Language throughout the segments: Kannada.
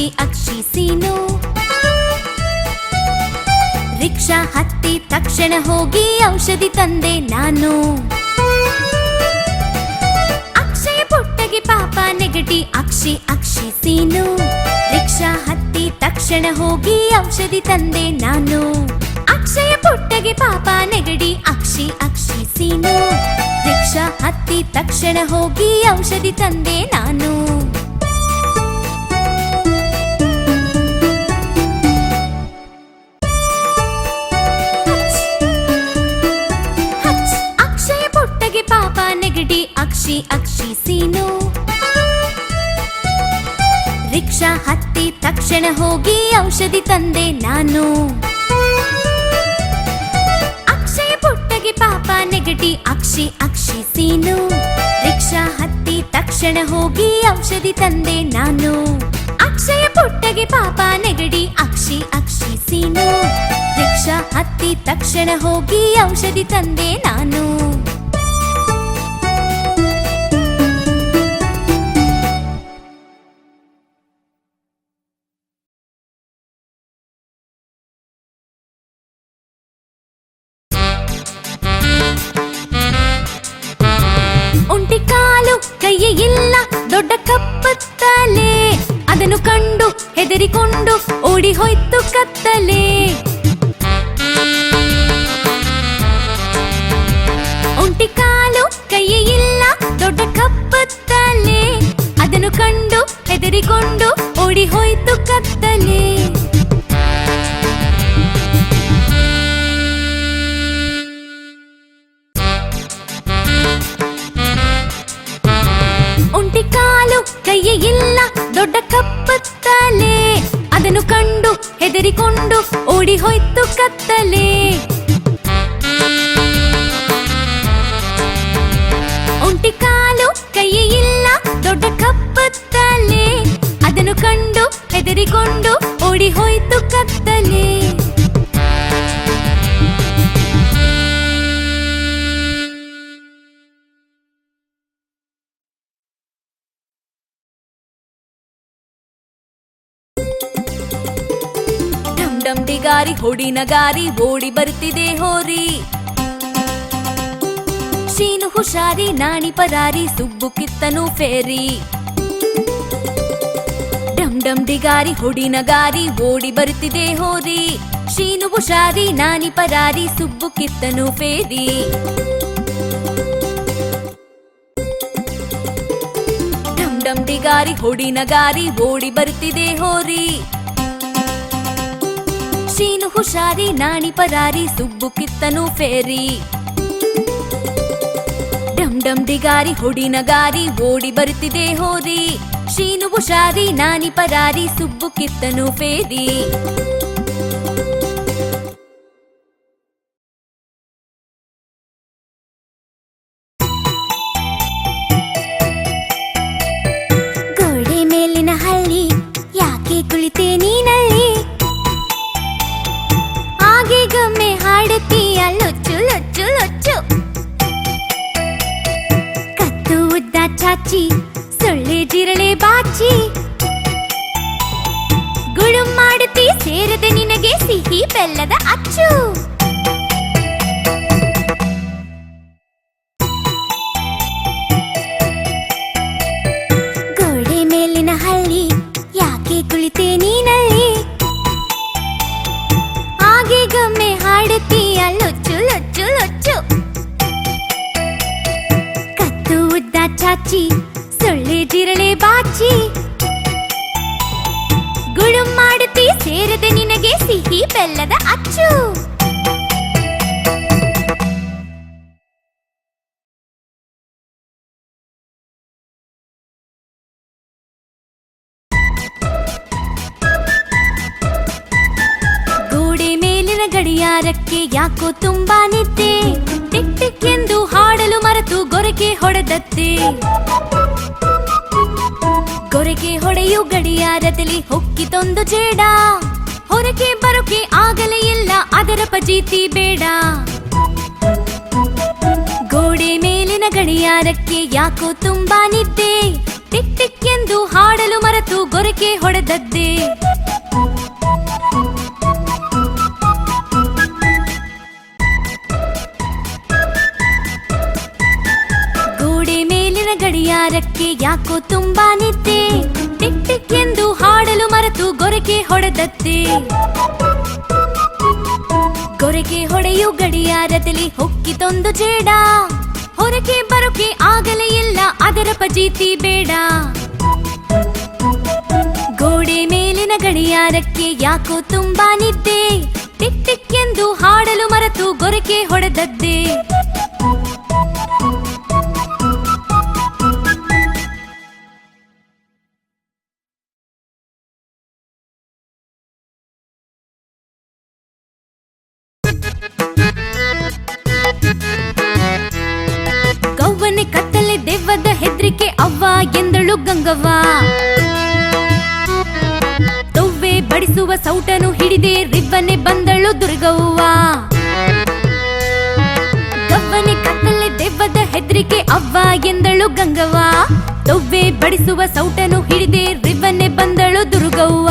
ಅಕ್ಷಿ ಅಕ್ಷಿ ಸೀನು. ರಿಕ್ಷಾ ಹತ್ತಿ ತಕ್ಷಣ ಹೋಗಿ ಔಷಧಿ ತಂದೆ ನಾನು. ಅಕ್ಷಯ ಪುಟ್ಟಗೆ ಪಾಪ ನೆಗಡಿ ಅಕ್ಷಿ ಅಕ್ಷಿ ಸೀನು. ರಿಕ್ಷಾ ಹತ್ತಿ ತಕ್ಷಣ ಹೋಗಿ ಔಷಧಿ ತಂದೆ ನಾನು. ಅಕ್ಷಯ ಪುಟ್ಟಗೆ ಪಾಪ ನೆಗಡಿ ಅಕ್ಷಿ ಅಕ್ಷಿ ಸೀನು. ರಿಕ್ಷಾ ಹತ್ತಿ ತಕ್ಷಣ ಹೋಗಿ ಔಷಧಿ ತಂದೆ ನಾನು. ಅಕ್ಷಯ ಪುಟ್ಟಗೆ ಪಾಪ ನೆಗಡಿ ಅಕ್ಷಿ ಅಕ್ಷಿ ಸೀನು. ರಿಕ್ಷಾ ಹತ್ತಿ ತಕ್ಷಣ ಹೋಗಿ ಔಷಧಿ ತಂದೆ ನಾನು. ಅಕ್ಷಯ ಪುಟ್ಟಗೆ ಪಾಪ ನೆಗಡಿ ಅಕ್ಷಿ ಅಕ್ಷಿ ಸೀನು. ರಿಕ್ಷಾ ಹತ್ತಿ ತಕ್ಷಣ ಹೋಗಿ ಔಷಧಿ ತಂದೆ ನಾನು. ಅಕ್ಷಯ ಪುಟ್ಟಗೆ ಪಾಪ ನೆಗಡಿ ಅಕ್ಷಿ ಅಕ್ಷಿ ಸೀನು. ರಿಕ್ಷಾ ಹತ್ತಿ ತಕ್ಷಣ ಹೋಗಿ ಔಷಧಿ ತಂದೆ ನಾನು. ಒಂಟಿ ಕಾಲು ಕೈಯೇ ಇಲ್ಲ ದೊಡ್ಡ ಕಪ್ಪತ್ತಲೆ. ಅದನ್ನು ಕಂಡು ಹೆದರಿಕೊಂಡು ಓಡಿ ಹೋಯ್ತು ಕತ್ತಲೆ. ಒಂಟಿ ಕಾಲು ಕೈಯೇ ಇಲ್ಲ ದೊಡ್ಡ ಕಪ್ಪತ್ತಲೆ. ಅದನ್ನು ಕಂಡು ಹೆದರಿಕೊಂಡು ಓಡಿ ಹೋಯ್ತು ಕತ್ತಲೆ. ಒಂಟಿ ಕಾಲು ಕೈಯೇ ಇಲ್ಲ ದೊಡ್ಡ ಕಪ್ಪತ್ತಲೆ. ಅದನ್ನು ಕಂಡು ಹೆದರಿಕೊಂಡು ಓಡಿ ಹೋಯ್ತು ಕತ್ತಲೆ. ಒಂಟಿ ಕಾಲು ಕೈಯೇ ಇಲ್ಲ ದೊಡ್ಡ ಕಪ್ಪತ್ತಲೆ. ಅದನ್ನು ಕಂಡು ಹೆದರಿಕೊಂಡು ಓಡಿ ಹೋಯ್ತು ಕತ್ತಲೆ. ಗಾರಿ ಹೊಡಿನ ಗಾರಿ ಓಡಿ ಬರ್ತಿದೆ ಹೋರಿ. ಶೀನು ಹುಷಾರಿ ನಾಣಿ ಪರಾರಿ ಸುಬ್ಬು ಕಿತ್ತನು ಫೇರಿ. ಡಮ್ ಡಮ್ ಡಿಗಾರಿ ಹೊಡಿನ ಗಾರಿ ಓಡಿ ಬರ್ತಿದೆ ಹೋರಿ. ಶೀನು ಹುಷಾರಿ ನಾಣಿ ಪರಾರಿ ಸುಬ್ಬು ಕಿತ್ತನು ಫೇರಿ. ಡಮ್ ಡಮ್ ಡಿಗಾರಿ ಹೊಡಿನ ಗಾರಿ ಓಡಿ ಬರ್ತಿದೆ ಹೋರಿ. ಶೀನು ಹುಷಾರಿ ನಾಣಿ ಪರಾರಿ ಸುಬ್ಬು ಕಿತ್ತನು ಫೇರಿ. ಡಮ್ ಡಮ್ ಡಿಗಾರಿ ಹೊಡಿನ ಗಾರಿ ಓಡಿ ಬರ್ತಿದೆ ಹೋರಿ. ಶೀನು ಹುಷಾರಿ ನಾಣಿ ಪರಾರಿ ಸುಬ್ಬು ಕಿತ್ತನು ಫೇರಿ. ಗೋಡೆ ಮೇಲಿನ ಹಳ್ಳಿ ಯಾಕೆ ಕುಳಿತೆ ನೀನಲ್ಲಿ. ಗಮ್ಮೆ ಹಾಡುತ್ತೀಯ ಲೊಚ್ಚು ಲೊಚ್ಚು ಲೊಚ್ಚು. ಕತ್ತು ಉದ್ದ ಚಾಚಿ ಸೊಳ್ಳೆ ಜಿರಳೆ ಬಾಚಿ. ಗುಳುಂ ಮಾಡುತ್ತೀ ಸೇರದೆ ನಿನಗೆ ಸಿಹಿ ಬೆಲ್ಲದ ಅಚ್ಚು. ಗೋಡೆ ಮೇಲಿನ ಹಳ್ಳಿ ಯಾಕೆ ಕುಳಿತೆ ನೀನಲ್ಲಿ. ಗಮ್ಮೆ ಹಾಡುತ್ತೀಯ ಲೊಚ್ಚು ಲೊಚ್ಚು ಲೊಚ್ಚು. ಕತ್ತು ಉದ್ದ ಚಾಚಿ ಸೊಳ್ಳೆ ಜಿರಳೆ ಬಾಚಿ. ಗುಳುಂ ಮಾಡುತ್ತೀ ಸೇರದೆ ನಿನಗೆ ಸಿಹಿ ಬೆಲ್ಲದ ಅಚ್ಚು. ಗಡಿಯಾರಕ್ಕೆ ಯಾಕೋ ತುಂಬಾ ನಿದ್ದೆ. ಟಿಕ್ ಟಿಕ್ ಎಂದು ಹಾಡಲು ಮರೆತು ಗೊರಕೆ ಹೊಡೆದತ್ತೆ. ಗೊರಕೆ ಹೊಡೆಯು ಗಡಿಯಾರದಲ್ಲಿ ಹೊಕ್ಕಿತೊಂದು ಜೇಡ. ಹೊರಗೆ ಬರೋಕೆ ಆಗಲೇ ಇಲ್ಲ ಅದರ ಪಜೀತಿ ಬೇಡ. ಗೋಡೆ ಮೇಲಿನ ಗಡಿಯಾರಕ್ಕೆ ಯಾಕೋ ತುಂಬಾ ನಿದ್ದೆ. ಟಿಕ್ ಟಿಕ್ ಎಂದು ಹಾಡಲು ಮರೆತು ಗೊರಕೆ ಹೊಡೆದದ್ದೇ. ಗೋಡೆ ಮೇಲಿನ ಗಡಿಯಾರಕ್ಕೆ ಯಾಕೋ ತುಂಬಾ ನಿದ್ದೆ. ಟಿಕ್ ಟಿಕ್ ಎಂದು ಹಾಡಲು ಮರೆತು ಗೊರಕೆ ಹೊಡೆದದ್ದೇ. ಗೊರಕೆ ಹೊಡೆಯು ಗಡಿಯಾರದಲ್ಲಿ ಹೊಕ್ಕಿತೊಂದು ಜೇಡ. ಹೊರಗೆ ಬರೋಕೆ ಆಗಲೇ ಇಲ್ಲ ಅದರ ಫಜೀತಿ ಬೇಡ. ಗೋಡೆ ಮೇಲಿನ ಗಡಿಯಾರಕ್ಕೆ ಯಾಕೋ ತುಂಬಾ ನಿದ್ದೆ. ಟಿಕ್ ಟಿಕ್ ಎಂದು ಹಾಡಲು ಮರೆತು ಗೊರಕೆ ಹೊಡೆದದ್ದೇ. ಗವ್ವನೆ ಕತ್ತಲೆ ದೆವ್ವದ ಹೆದ್ರಿಕೆ ಅವ್ವ ಎಂದಳು ಗಂಗವ್ವ. ತೊವ್ವೆ ಬಡಿಸುವ ಸೌಟನು ಹಿಡಿದೆ ರಿವ್ವನೆ ಬಂದಳು ದುರ್ಗವ್ವ. ಗವ್ವನೆ ಕತ್ತಲೆ ದೆವ್ವದ ಹೆದ್ರಿಕೆ ಅವ್ವ ಎಂದಳು ಗಂಗವ್ವ. ತೊವ್ವೆ ಬಡಿಸುವ ಸೌಟನು ಹಿಡಿದೆ ರಿವ್ವನೆ ಬಂದಳು ದುರ್ಗವ್ವ.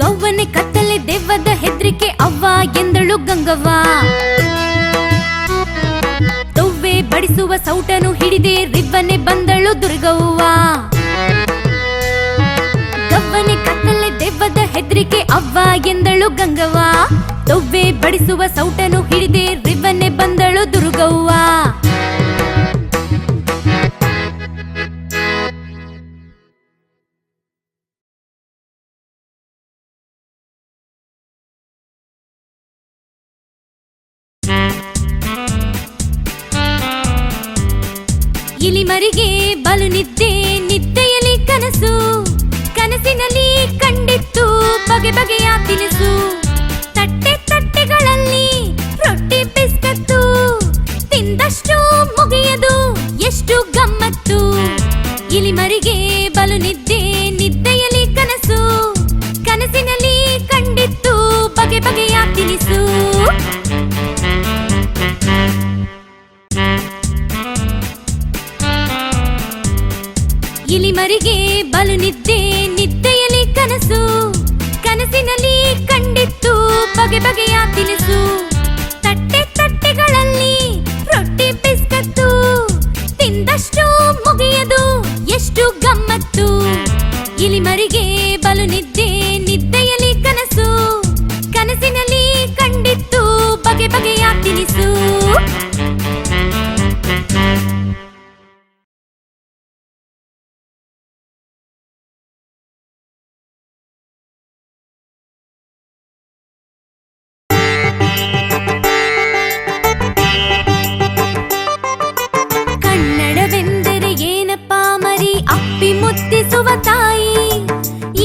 ಗವ್ವನೆ ಕತ್ತಲೆ ದೆವ್ವದ ಹೆದ್ರಿಕೆ ಅವ್ವ ಎಂದಳು ಗಂಗವ್ವ. ತೊವ್ವೆ ಬಡಿಸುವ ಸೌಟನು ಹಿಡಿದೆ ರಿವ್ವನೆ ಬಂದಳು ದುರ್ಗವ್ವ. ಗವ್ವನೆ ಕತ್ತಲೆ ದೆವ್ವದ ಹೆದ್ರಿಕೆ ಅವ್ವ ಎಂದಳು ಗಂಗವ್ವ. ತೊವ್ವೆ ಬಡಿಸುವ ಸೌಟನು ಹಿಡಿದೆ ರಿವ್ವನೆ ಬಂದಳು ದುರ್ಗವ್ವ. ಇಲಿಮರಿಗೆ ಬಲು ನಿದ್ದೆ, ನಿದ್ದೆಯಲ್ಲಿ ಕನಸು. ಕನಸಿನಲ್ಲಿ ಕಂಡಿತ್ತು ಬಗೆ ಬಗೆಯ ತಿನಿಸು. ತಟ್ಟೆ ತಟ್ಟೆಗಳಲ್ಲಿ ರೊಟ್ಟಿ ಬಿಸ್ಕತ್ತು. ತಿಂದಷ್ಟು ಮುಗಿಯದು ಎಷ್ಟು ಗಮ್ಮತ್ತು. ಇಲಿಮರಿಗೆ ಬಲು ನಿದ್ದೆ, ನಿದ್ದೆಯಲ್ಲಿ ಕನಸು. ಕನಸಿನಲ್ಲಿ ಕಂಡಿತ್ತು ಬಗೆ ಬಗೆಯ ತಿನಿಸು. ಇಲಿಮರಿಗೆ ಬಲು ನಿದ್ದೆ, ನಿದ್ದೆಯಲ್ಲಿ ಕನಸು. ಕನಸಿನಲ್ಲಿ ಕಂಡಿತ್ತು ಬಗೆ ಬಗೆಯ ತಿನಿಸು. ತಟ್ಟೆ ತಟ್ಟೆಗಳಲ್ಲಿ ರೊಟ್ಟಿ ಬಿಸ್ಕತ್ತು. ತಿಂದಷ್ಟು ಮುಗಿಯದು ಎಷ್ಟು ಗಮ್ಮತ್ತು. ಇಲಿಮರಿಗೆ ಬಲು ನಿದ್ದೆ, ನಿದ್ದೆಯಲ್ಲಿ ಕನಸು. ಕನಸಿನಲ್ಲಿ ಕಂಡಿತ್ತು ಬಗೆ ಬಗೆಯ ತಿನಿಸು. ಅಪ್ಪಿ ಮುತ್ತಿಸುವ ತಾಯಿ,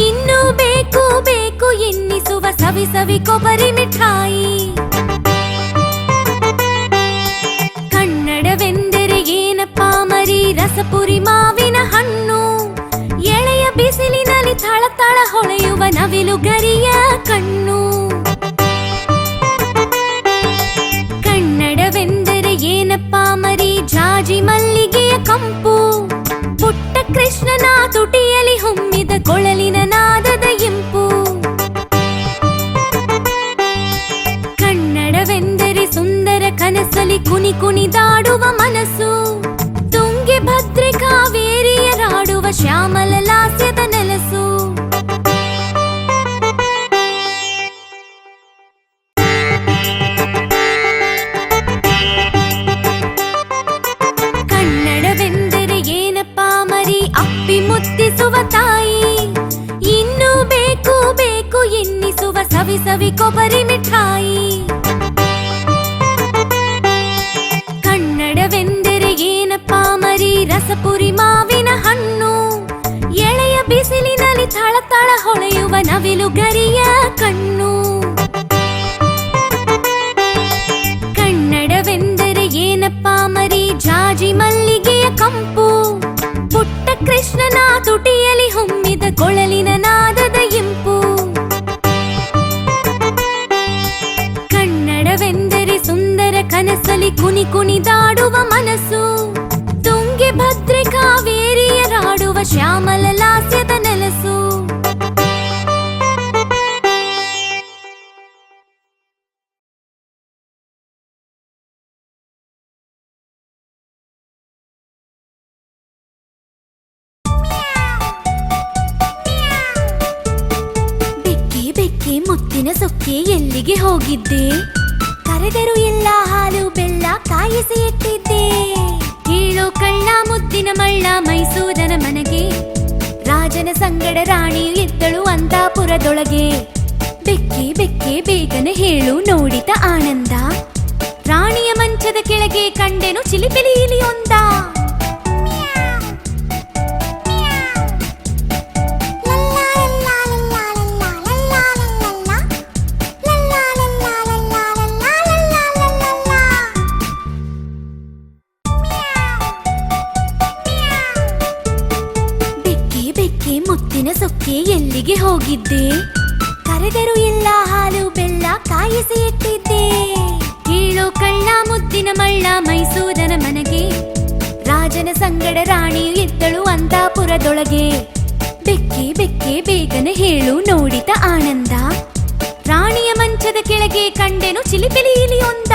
ಇನ್ನೂ ಬೇಕು ಬೇಕು ಎನ್ನಿಸುವ ಸವಿ ಸವಿ ಕೊಬ್ಬರಿ ಮಿಠಾಯಿ. ಕನ್ನಡವೆಂದರೆ ಏನಪ್ಪಾ ಮರಿ, ರಸಪುರಿ ಮಾವಿನ ಹಣ್ಣು. ಎಳೆಯ ಬಿಸಿಲಿನಲ್ಲಿ ಥಳಥಳ ಹೊಳೆಯುವ ನವಿಲು ಗರಿಯ ಕಣ್ಣು. ಕನ್ನಡವೆಂದರೆ ಏನಪ್ಪಾ ಮರಿ, ಜಾಜಿ ಮಲ್ಲಿಗೆಯ ಕಂಪು. ಪುಟ್ಟ ಕೃಷ್ಣನ ತುಟಿಯಲ್ಲಿ ಹೊಮ್ಮಿದ ಕೊಳಲಿನ ನಾದದ ಇಂಪು. ಕನ್ನಡವೆಂದರೆ ಸುಂದರ ಕನಸಲಿ ಕುನಿ ಕುಣಿದಾಡುವ ಮನಸ್ಸು. ತುಂಗೆ ಭದ್ರೆ ಕಾವೇರಿಯರಾಡುವ ಶ್ಯಾಮಲ ಲಾಸ್ಯದ ನೆಲಸು. ಕನ್ನಡವೆಂದರೆ ಏನಪ್ಪಾ ಮರಿ, ಅಪ್ಪಿ ಮುತ್ತಿಸುವ ತಾಯಿ, ಇನ್ನೂ ಬೇಕು ಬೇಕು ಎನ್ನಿಸುವ ಸವಿ ಸವಿ ಕೊಬ್ಬರಿ ಮಿಠಾಯಿ. ಕನ್ನಡವೆಂದರೆ ಏನಪ್ಪಾ ಮರಿ, ರಸಪುರಿ ಮಾವಿನ ಹಣ್ಣು. ಎಳೆಯ ಬಿಸಿಲಿನಲ್ಲಿ ಥಳಥಳ ಹೊಳೆಯುವ ನವಿಲು ಗರಿಯ ಕಣ್ಣು. ಕನ್ನಡವೆಂದರೆ ಏನಪ್ಪಾ ಮರಿ, ಜಾಜಿ ಮಲ್ಲಿಗೆಯ ಕಂಪು. ಪುಟ್ಟ ಕೃಷ್ಣನ ತುಟಿಯಲ್ಲಿ ಹೊಮ್ಮಿದ ಕೊಳಲಿನ ನಾದದ ಇಂಪು. ಶ್ಯಾಮಲ ಲಾಸ್ಯದ ನೆಲಸು. ಬೆಕ್ಕೆ ಬೆಕ್ಕೆ ಮುತ್ತಿನ ಸೊಕ್ಕೆ ಎಲ್ಲಿಗೆ ಹೋಗಿದ್ದೆ? ಕರೆದರು ಎಲ್ಲ ಹಾಲು ಬೆಲ್ಲ ಕಾಯಿಸಿ ಇಟ್ಟಿದ್ದೆ. ಕೇಳೋ ಕಳ್ಳ ಮುದ್ದಿನ ಮಳ್ಳ ಮೈಸೂರನ ಮನೆಗೆ, ರಾಜನ ಸಂಗಡ ರಾಣಿ ಇದ್ದಳು ಅಂತಃಪುರದೊಳಗೆ. ಬೆಕ್ಕೆ ಬೆಕ್ಕೆ ಬೇಗನೆ ಹೇಳು ನೋಡಿತ ಆನಂದ, ರಾಣಿಯ ಮಂಚದ ಕೆಳಗೆ ಕಂಡೆನು ಚಿಲಿಪಿಲಿ ಇಲಿಯೊಂದ. ಮುತ್ತಿನ ಸೊಕ್ಕೆ ಎಲ್ಲಿಗೆ ಹೋಗಿದ್ದೆ? ಕರೆದರು ಎಲ್ಲ ಹಾಲು ಬೆಲ್ಲ ಕಾಯಿಸಿ ಇಟ್ಟಿದ್ದೆ. ಕೇಳೋ ಕಳ್ಳ ಮುದ್ದಿನ ಮಳ್ಳ ಮೈಸೂರನ ಮನೆಗೆ, ರಾಜನ ಸಂಗಡ ರಾಣಿ ಇದ್ದಳು ಅಂತಃಪುರದೊಳಗೆ. ಬೆಕ್ಕೆ ಬೆಕ್ಕೆ ಬೇಗನೆ ಹೇಳು ನೋಡಿತ ಆನಂದ, ರಾಣಿಯ ಮಂಚದ ಕೆಳಗೆ ಕಂಡೆನು ಚಿಲಿಪಿಲಿ ಇಲಿಯೊಂದ.